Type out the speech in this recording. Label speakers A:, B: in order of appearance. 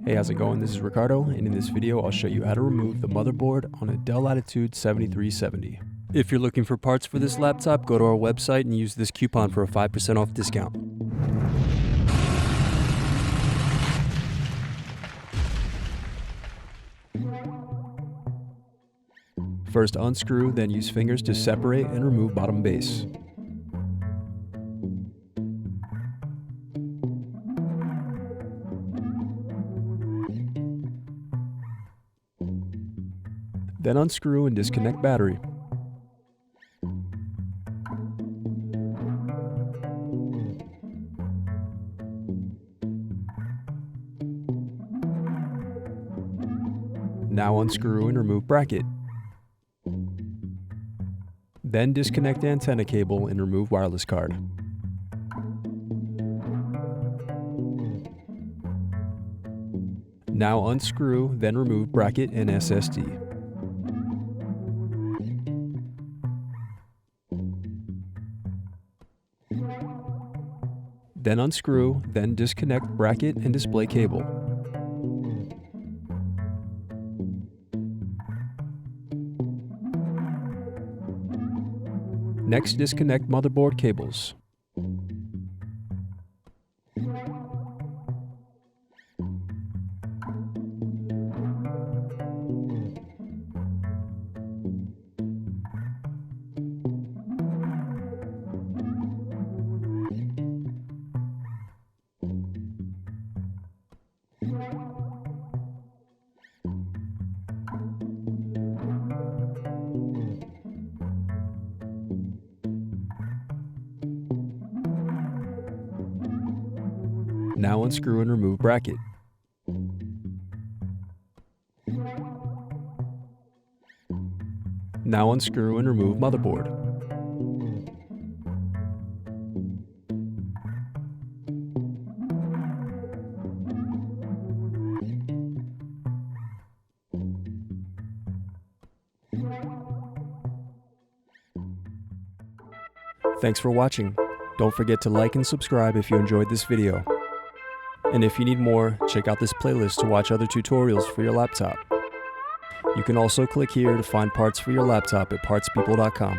A: Hey, how's it going? This is Ricardo, and in this video I'll show you how to remove the motherboard on a Dell Latitude 7370. If you're looking for parts for this laptop, go to our website and use this coupon for a 5% off discount. First unscrew, then use fingers to separate and remove bottom base. Then unscrew and disconnect battery. Now unscrew and remove bracket. Then disconnect antenna cable and remove wireless card. Now unscrew, then remove bracket and SSD. Then unscrew, then disconnect bracket and display cable. Next, disconnect motherboard cables. Now unscrew and remove bracket. Now unscrew and remove motherboard. Thanks for watching. Don't forget to like and subscribe if you enjoyed this video. And if you need more, check out this playlist to watch other tutorials for your laptop. You can also click here to find parts for your laptop at partspeople.com.